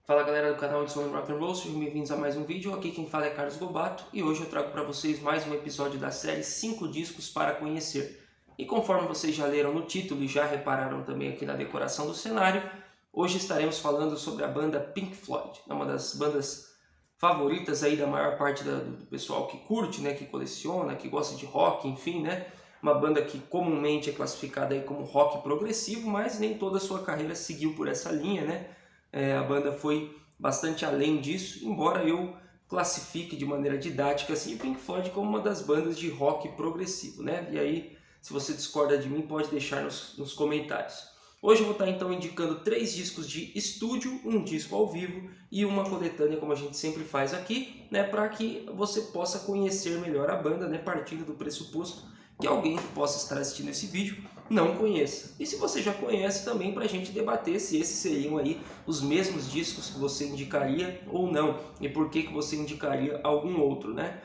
Fala galera do canal Edson Rock and Roll, sejam bem-vindos a mais um vídeo. Aqui quem fala é Carlos Gobato e hoje eu trago para vocês mais um episódio da série 5 discos para conhecer. E conforme vocês já leram no título e já repararam também aqui na decoração do cenário, hoje estaremos falando sobre a banda Pink Floyd, uma das bandas favoritas aí da maior parte do pessoal que curte, né, que coleciona, que gosta de rock, enfim, né? Uma banda que comumente é classificada aí como rock progressivo, mas nem toda a sua carreira seguiu por essa linha, né? A banda foi bastante além disso, embora eu classifique de maneira didática assim, o Pink Floyd como uma das bandas de rock progressivo, né? E aí, se você discorda de mim, pode deixar nos comentários. Hoje eu vou estar então indicando 3 discos de estúdio, um disco ao vivo e uma coletânea, como a gente sempre faz aqui, né? Para que você possa conhecer melhor a banda, né? Partindo do pressuposto que alguém que possa estar assistindo esse vídeo não conheça. E se você já conhece também, para a gente debater se esses seriam aí os mesmos discos que você indicaria ou não, e por que você indicaria algum outro, né?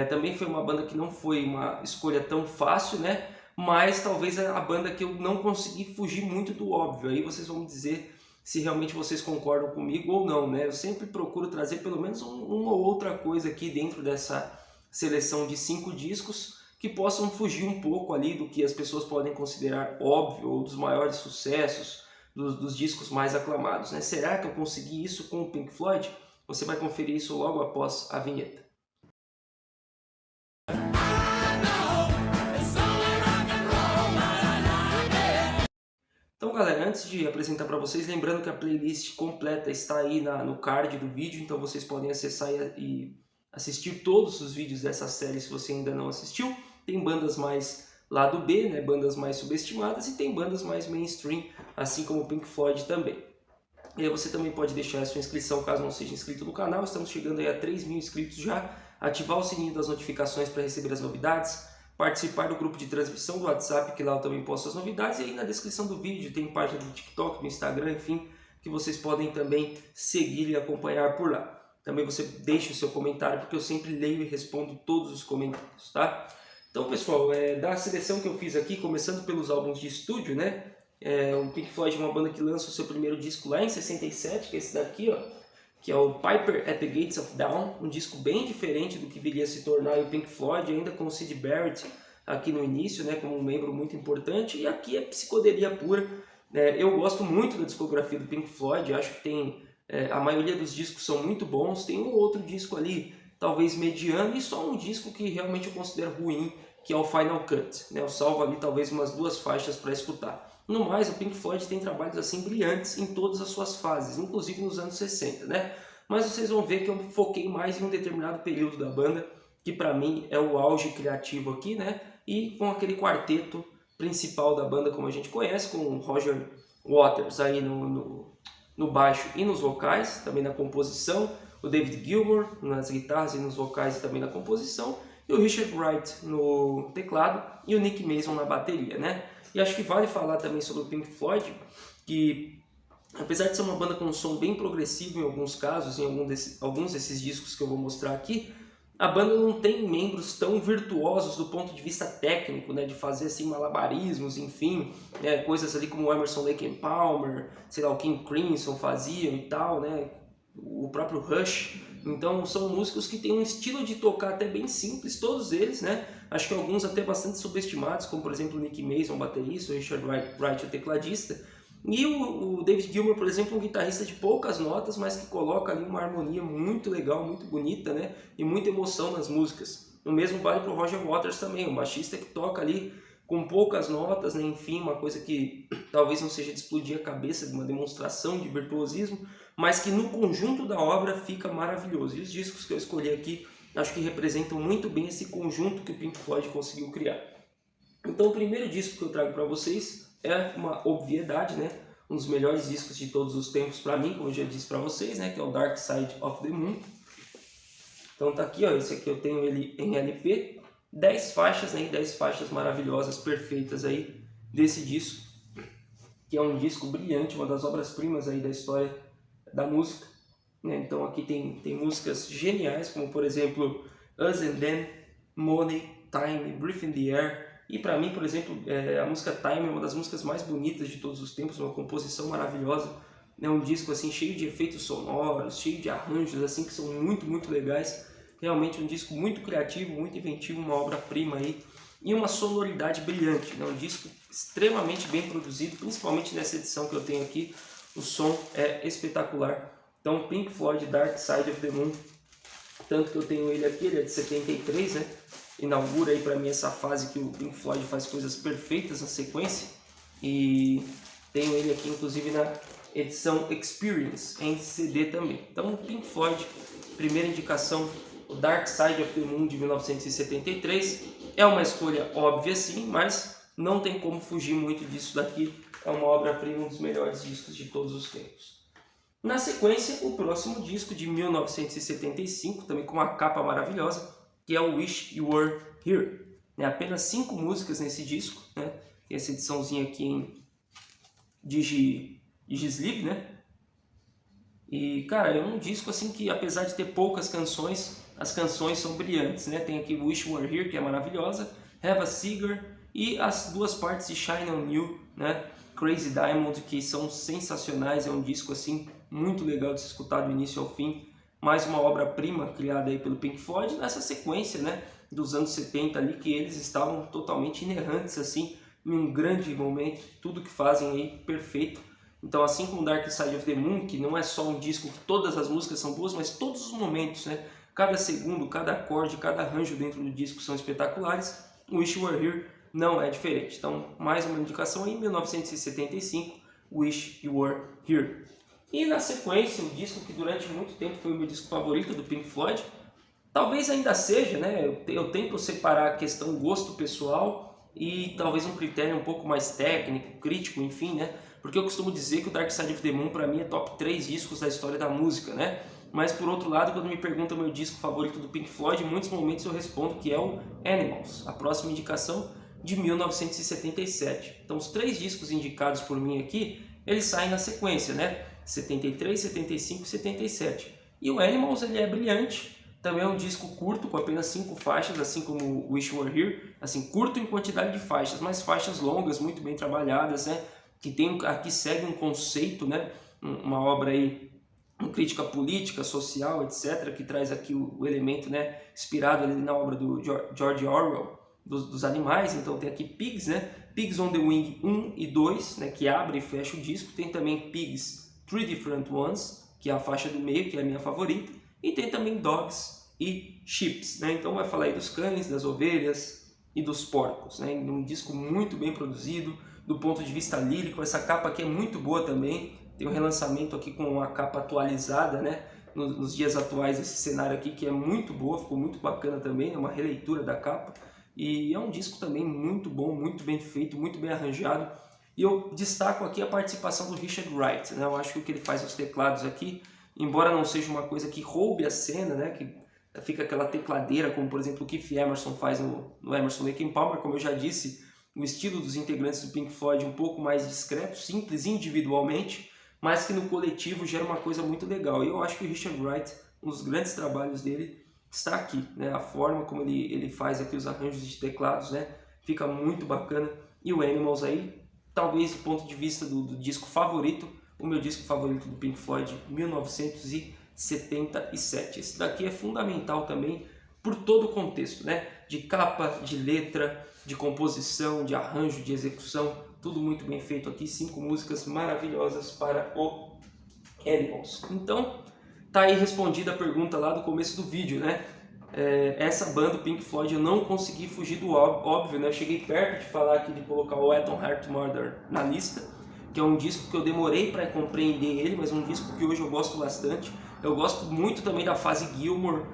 Também foi uma banda que não foi uma escolha tão fácil, né? Mas talvez a banda que eu não consegui fugir muito do óbvio. Aí vocês vão me dizer se realmente vocês concordam comigo ou não, né? Eu sempre procuro trazer pelo menos uma ou outra coisa aqui dentro dessa seleção de 5 discos que possam fugir um pouco ali do que as pessoas podem considerar óbvio ou dos maiores sucessos, dos discos mais aclamados, né? Será que eu consegui isso com o Pink Floyd? Você vai conferir isso logo após a vinheta. Então galera, antes de apresentar para vocês, lembrando que a playlist completa está aí no card do vídeo, então vocês podem acessar e assistir todos os vídeos dessa série se você ainda não assistiu. Tem bandas mais lado B, né, bandas mais subestimadas, e tem bandas mais mainstream, assim como o Pink Floyd também. E aí você também pode deixar a sua inscrição caso não seja inscrito no canal, estamos chegando aí a 3.000 inscritos já, ativar o sininho das notificações para receber as novidades, participar do grupo de transmissão do WhatsApp, que lá eu também posto as novidades, e aí na descrição do vídeo tem página do TikTok, do Instagram, enfim, que vocês podem também seguir e acompanhar por lá. Também você deixa o seu comentário, porque eu sempre leio e respondo todos os comentários, tá? Então, pessoal, da seleção que eu fiz aqui, começando pelos álbuns de estúdio, né? O Pink Floyd é uma banda que lança o seu primeiro disco lá em 67, que é esse daqui, ó, que é o Piper at the Gates of Dawn, um disco bem diferente do que viria a se tornar o Pink Floyd, ainda com o Syd Barrett aqui no início, né, como um membro muito importante, e aqui é psicodelia pura. Eu gosto muito da discografia do Pink Floyd, acho que tem a maioria dos discos são muito bons, tem um outro disco ali, talvez mediano, e só um disco que realmente eu considero ruim, que é o Final Cut, né? Eu salvo ali talvez umas 2 faixas para escutar. No mais, o Pink Floyd tem trabalhos assim brilhantes em todas as suas fases, inclusive nos anos 60, né? Mas vocês vão ver que eu foquei mais em um determinado período da banda, que para mim é o auge criativo aqui, né? E com aquele quarteto principal da banda, como a gente conhece, com o Roger Waters aí no baixo e nos vocais, também na composição, o David Gilmour nas guitarras e nos vocais e também na composição, e o Richard Wright no teclado e o Nick Mason na bateria, né? E acho que vale falar também sobre o Pink Floyd, que apesar de ser uma banda com um som bem progressivo em alguns casos, em alguns desses discos que eu vou mostrar aqui, a banda não tem membros tão virtuosos do ponto de vista técnico, né, de fazer assim malabarismos, enfim, coisas ali como o Emerson Lake and Palmer, sei lá, o King Crimson faziam e tal, né, o próprio Rush. Então são músicos que têm um estilo de tocar até bem simples, todos eles, né? Acho que alguns até bastante subestimados, como por exemplo o Nick Mason, o baterista, o Richard Wright, o tecladista. E o David Gilmour, por exemplo, um guitarrista de poucas notas, mas que coloca ali uma harmonia muito legal, muito bonita, né? E muita emoção nas músicas. O mesmo vale para o Roger Waters também, um baixista que toca ali com poucas notas, né? Enfim, uma coisa que talvez não seja de explodir a cabeça, de uma demonstração de virtuosismo, mas que no conjunto da obra fica maravilhoso. E os discos que eu escolhi aqui, acho que representam muito bem esse conjunto que o Pink Floyd conseguiu criar. Então o primeiro disco que eu trago para vocês é uma obviedade, né? Um dos melhores discos de todos os tempos para mim, como eu já disse para vocês, né? Que é o Dark Side of the Moon. Então tá aqui, ó, esse aqui eu tenho ele em LP, 10 faixas, né? 10 faixas maravilhosas, perfeitas aí desse disco, que é um disco brilhante, uma das obras-primas aí da história da música, né? Então aqui tem músicas geniais, como por exemplo Us and Them, Money, Time, Breath in the Air, e para mim, por exemplo, a música Time é uma das músicas mais bonitas de todos os tempos, uma composição maravilhosa É um disco assim cheio de efeitos sonoros, cheio de arranjos assim que são muito legais. Realmente um disco muito criativo, muito inventivo, uma obra-prima aí e uma sonoridade brilhante, né? Um disco extremamente bem produzido, principalmente nessa edição que eu tenho aqui. O som é espetacular. Então, Pink Floyd Dark Side of the Moon, tanto que eu tenho ele aqui, ele é de 73, né? Inaugura aí para mim essa fase que o Pink Floyd faz coisas perfeitas na sequência. E tenho ele aqui inclusive na edição Experience em CD também. Então, Pink Floyd, primeira indicação, o Dark Side of the Moon de 1973. É uma escolha óbvia sim, mas não tem como fugir muito disso daqui. É uma obra-prima, um dos melhores discos de todos os tempos. Na sequência, o próximo disco de 1975, também com uma capa maravilhosa, que é o Wish You Were Here. Apenas 5 músicas nesse disco, né? Tem essa ediçãozinha aqui em Digisleeve, né? E, cara, é um disco assim que, apesar de ter poucas canções, as canções são brilhantes, né? Tem aqui Wish You Were Here, que é maravilhosa, Have a Cigar e as duas partes de Shine On You, né? Crazy Diamond, que são sensacionais, é um disco assim muito legal de se escutar do início ao fim. Mais uma obra-prima criada aí pelo Pink Floyd nessa sequência, né, dos anos 70 ali, que eles estavam totalmente inerrantes assim, em um grande momento, tudo que fazem aí perfeito. Então, assim como Dark Side of the Moon, que não é só um disco que todas as músicas são boas, mas todos os momentos, né, cada segundo, cada acorde, cada arranjo dentro do disco são espetaculares, Wish You Were Here não é diferente. Então, mais uma indicação aí, 1975, Wish You Were Here. E na sequência, o disco que durante muito tempo foi o meu disco favorito do Pink Floyd, talvez ainda seja, né? Eu tento separar a questão gosto pessoal e talvez um critério um pouco mais técnico, crítico, enfim, né? Porque eu costumo dizer que o Dark Side of the Moon para mim é top 3 discos da história da música, né? Mas por outro lado, quando me perguntam o meu disco favorito do Pink Floyd, em muitos momentos eu respondo que é o Animals, a próxima indicação de 1977. Então os 3 discos indicados por mim aqui, eles saem na sequência, né? 73, 75 e 77. E o Animals, ele é brilhante, também é um disco curto, com apenas 5 faixas, assim como o Wish You Were Here, assim, curto em quantidade de faixas, mas faixas longas, muito bem trabalhadas, né? Que tem, aqui segue um conceito, né? Uma obra aí, uma crítica política, social, etc., que traz aqui o elemento, né? Inspirado ali na obra do George Orwell, dos animais. Então tem aqui Pigs, né? Pigs on the Wing 1 e 2, né? Que abre e fecha o disco. Tem também Pigs Three Different Ones, que é a faixa do meio, que é a minha favorita. E tem também Dogs e Sheeps, né? Então vai falar aí dos cães, das ovelhas e dos porcos, né? Um disco muito bem produzido, do ponto de vista lírico. Essa capa aqui é muito boa também. Tem um relançamento aqui com uma capa atualizada, né? Nos dias atuais, esse cenário aqui que é muito boa, ficou muito bacana também, é uma releitura da capa. E é um disco também muito bom, muito bem feito, muito bem arranjado. E eu destaco aqui a participação do Richard Wright, né? Eu acho que o que ele faz nos teclados aqui, embora não seja uma coisa que roube a cena, né? Que fica aquela tecladeira, como por exemplo o Keith Emerson faz no Emerson Lake and Palmer, como eu já disse, o estilo dos integrantes do Pink Floyd um pouco mais discreto, simples individualmente, mas que no coletivo gera uma coisa muito legal. E eu acho que o Richard Wright, um dos grandes trabalhos dele, está aqui, né? A forma como ele faz aqui os arranjos de teclados, né? Fica muito bacana. E o Animals aí, talvez do ponto de vista do disco favorito, o meu disco favorito do Pink Floyd, 1977. Esse daqui é fundamental também por todo o contexto, né? De capa, de letra, de composição, de arranjo, de execução, tudo muito bem feito aqui. 5 músicas maravilhosas para o Animals. Então, tá aí respondida a pergunta lá do começo do vídeo, né? Essa banda, o Pink Floyd, eu não consegui fugir do óbvio, né? Eu cheguei perto de falar aqui de colocar o Atom Heart Murder na lista, que é um disco que eu demorei para compreender ele, mas um disco que hoje eu gosto bastante. Eu gosto muito também da fase Gilmour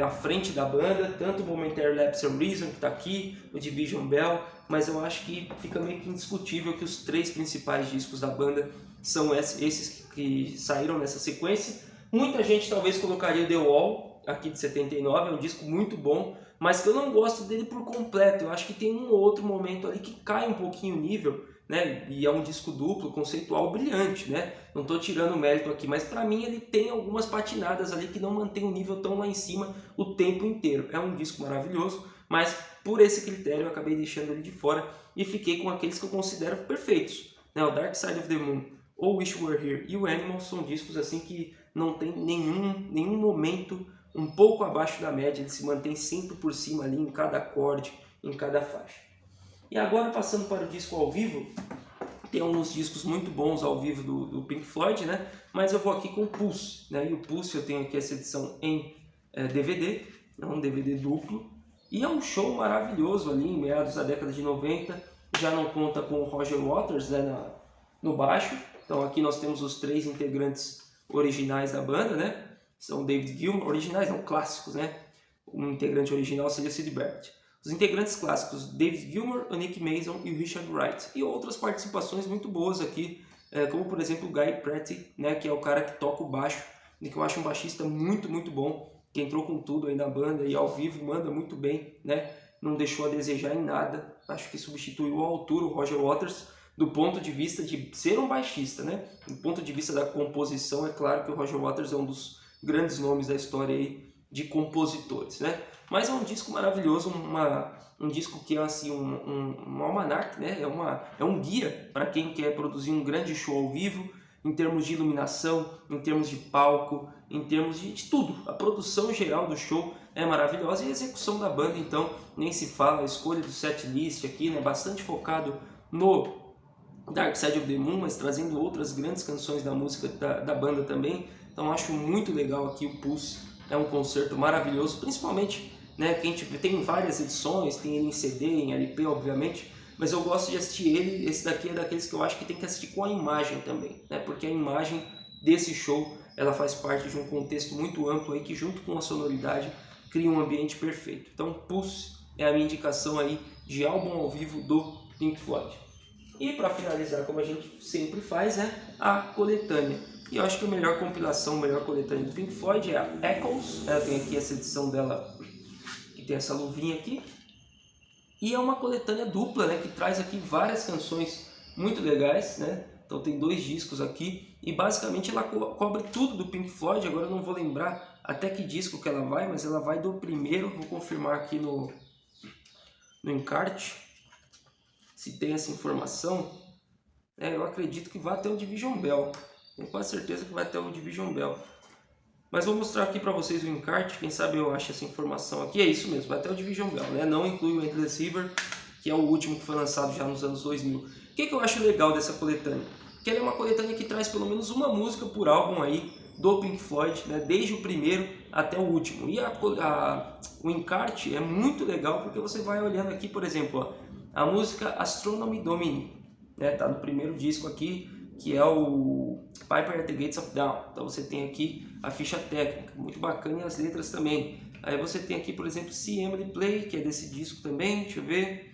à frente da banda, tanto o Momentary Lapse of Reason, que está aqui, o Division Bell, mas eu acho que fica meio que indiscutível que os 3 principais discos da banda são esses que saíram nessa sequência. Muita gente talvez colocaria The Wall, aqui de 79, é um disco muito bom, mas que eu não gosto dele por completo. Eu acho que tem um ou outro momento ali que cai um pouquinho o nível, né? E é um disco duplo, conceitual, brilhante, né? Não estou tirando o mérito aqui, mas para mim ele tem algumas patinadas ali que não mantém o nível tão lá em cima o tempo inteiro. É um disco maravilhoso, mas por esse critério eu acabei deixando ele de fora e fiquei com aqueles que eu considero perfeitos, né? O Dark Side of the Moon, ou Wish You Were Here e o Animal são discos assim que não tem nenhum momento um pouco abaixo da média, ele se mantém sempre por cima ali em cada acorde, em cada faixa. E agora passando para o disco ao vivo, tem uns discos muito bons ao vivo do Pink Floyd, né? Mas eu vou aqui com o Pulse, né? E o Pulse eu tenho aqui essa edição em DVD, é um DVD duplo, e é um show maravilhoso ali em meados da década de 90, já não conta com o Roger Waters, né, no baixo, então aqui nós temos os 3 integrantes originais da banda, né? São David Gilmour, originais não, clássicos, né? Um integrante original seria Syd Barrett. Os integrantes clássicos, David Gilmour, o Nick Mason e o Richard Wright. E outras participações muito boas aqui, como por exemplo o Guy Pratt, né, que é o cara que toca o baixo, e que eu acho um baixista muito bom, que entrou com tudo aí na banda e ao vivo manda muito bem, né? Não deixou a desejar em nada. Acho que substituiu à altura o Roger Waters do ponto de vista de ser um baixista, né? Do ponto de vista da composição, é claro que o Roger Waters é um dos grandes nomes da história aí de compositores, né? Mas é um disco maravilhoso, um disco que é assim um almanac, né? É um guia para quem quer produzir um grande show ao vivo, em termos de iluminação, em termos de palco, em termos de tudo. A produção geral do show é maravilhosa e a execução da banda, então, nem se fala. A escolha do setlist aqui, né? Bastante focado no Dark Side of the Moon, mas trazendo outras grandes canções da música da banda também. Então acho muito legal aqui o Pulse, é um concerto maravilhoso, principalmente, né, quem tem várias edições, tem ele em CD, em LP obviamente, mas eu gosto de assistir ele, esse daqui é daqueles que eu acho que tem que assistir com a imagem também, né, porque a imagem desse show, ela faz parte de um contexto muito amplo aí, que junto com a sonoridade cria um ambiente perfeito. Então Pulse é a minha indicação aí de álbum ao vivo do Pink Floyd. E para finalizar, como a gente sempre faz, né, a coletânea. E eu acho que a melhor compilação, a melhor coletânea do Pink Floyd é a Echoes. Ela tem aqui essa edição dela, que tem essa luvinha aqui. E é uma coletânea dupla, né, que traz aqui várias canções muito legais, né? Então tem 2 discos aqui e basicamente ela cobre tudo do Pink Floyd. Agora eu não vou lembrar até que disco que ela vai, mas ela vai do primeiro, vou confirmar aqui no encarte se tem essa informação. Eu acredito que vai até o Division Bell, tenho quase certeza que vai até o Division Bell. Mas vou mostrar aqui para vocês o encarte, quem sabe eu acho essa informação aqui. É isso mesmo, vai até o Division Bell, né? Não inclui o Endless River, que é o último que foi lançado já nos anos 2000. O que eu acho legal dessa coletânea? Que ela é uma coletânea que traz pelo menos uma música por álbum aí do Pink Floyd, né? Desde o primeiro até o último. E o encarte é muito legal porque você vai olhando aqui, por exemplo, ó, a música Astronomy Domini, né? Tá no primeiro disco aqui, que é o Piper at the Gates of Dawn. Então você tem aqui a ficha técnica, muito bacana, e as letras também. Aí você tem aqui, por exemplo, See Emily Play, que é desse disco também, deixa eu ver.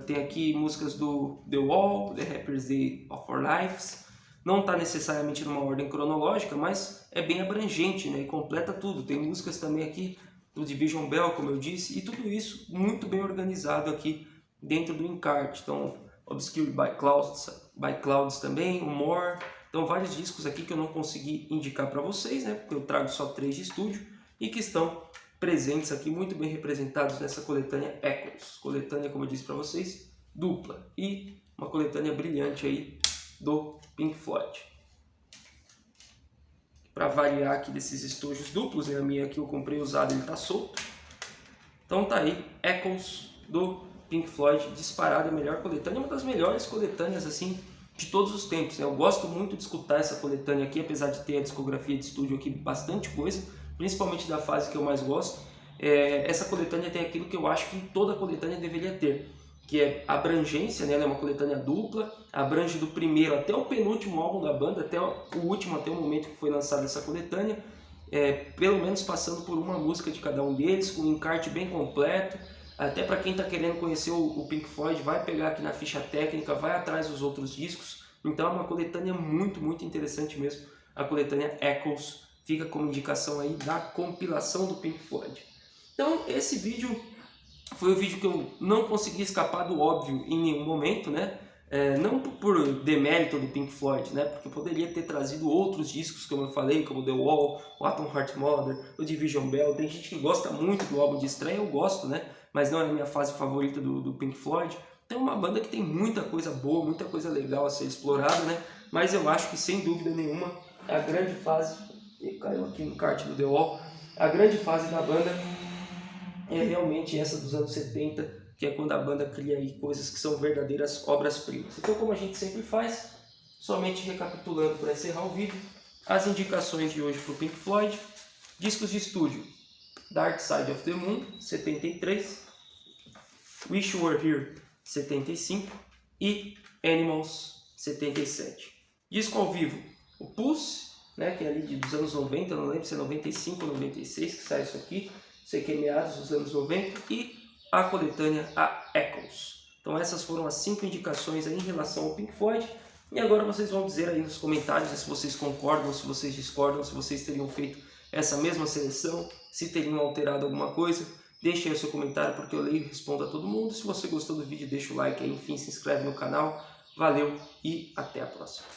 Tem aqui músicas do The Wall, The Happiest Day of Our Lives. Não está necessariamente numa ordem cronológica, mas é bem abrangente, né? E completa tudo. Tem músicas também aqui do Division Bell, como eu disse, e tudo isso muito bem organizado aqui dentro do encarte. Então, Obscured by Clouds também, o More. Então, vários discos aqui que eu não consegui indicar para vocês, né? Porque eu trago só 3 de estúdio e que estão presentes aqui, muito bem representados nessa coletânea Echoes. Coletânea, como eu disse para vocês, dupla. E uma coletânea brilhante aí do Pink Floyd. Para variar aqui desses estojos duplos, né? A minha aqui eu comprei usado, ele tá solto. Então tá aí, Echoes do Pink Floyd, disparada a melhor coletânea, uma das melhores coletâneas assim de todos os tempos, né? Eu gosto muito de escutar essa coletânea aqui, apesar de ter a discografia de estúdio aqui bastante coisa, principalmente da fase que eu mais gosto. Essa coletânea tem aquilo que eu acho que toda coletânea deveria ter, que é abrangência, né? Ela é uma coletânea dupla, abrange do primeiro até o penúltimo álbum da banda, até o último, até o momento que foi lançada essa coletânea, pelo menos passando por uma música de cada um deles, com um encarte bem completo. Até para quem está querendo conhecer o Pink Floyd, vai pegar aqui na ficha técnica, vai atrás dos outros discos. Então é uma coletânea muito interessante mesmo, a coletânea Echoes. Fica como indicação aí da compilação do Pink Floyd. Então esse vídeo foi o vídeo que eu não consegui escapar do óbvio em nenhum momento, né? Não por demérito do Pink Floyd, né? Porque eu poderia ter trazido outros discos, como eu falei, como The Wall, o Atom Heart Mother, o Division Bell. Tem gente que gosta muito do álbum de estreia, eu gosto, né? Mas não é a minha fase favorita do Pink Floyd. Então é uma banda que tem muita coisa boa, muita coisa legal a ser explorada, né? mas eu acho que sem dúvida nenhuma a grande fase, caiu aqui no kart do The Wall, a grande fase da banda é realmente essa dos anos 70, que é quando a banda cria aí coisas que são verdadeiras obras-primas. Então, como a gente sempre faz, somente recapitulando para encerrar o vídeo, as indicações de hoje para o Pink Floyd: discos de estúdio, Dark Side of the Moon, 73, Wish You Were Here, 75 e Animals, 77. Disco ao vivo, o Pulse, né, que é ali dos anos 90, não lembro se é 95 ou 96 que sai isso aqui, sei que é meados dos anos 90, e a coletânea, a Echoes. Então essas foram as 5 indicações aí em relação ao Pink Floyd. E agora vocês vão dizer aí nos comentários se vocês concordam, se vocês discordam, se vocês teriam feito essa mesma seleção, se teriam alterado alguma coisa. Deixe aí o seu comentário, porque eu leio e respondo a todo mundo. Se você gostou do vídeo, deixa o like aí, enfim, se inscreve no canal. Valeu e até a próxima.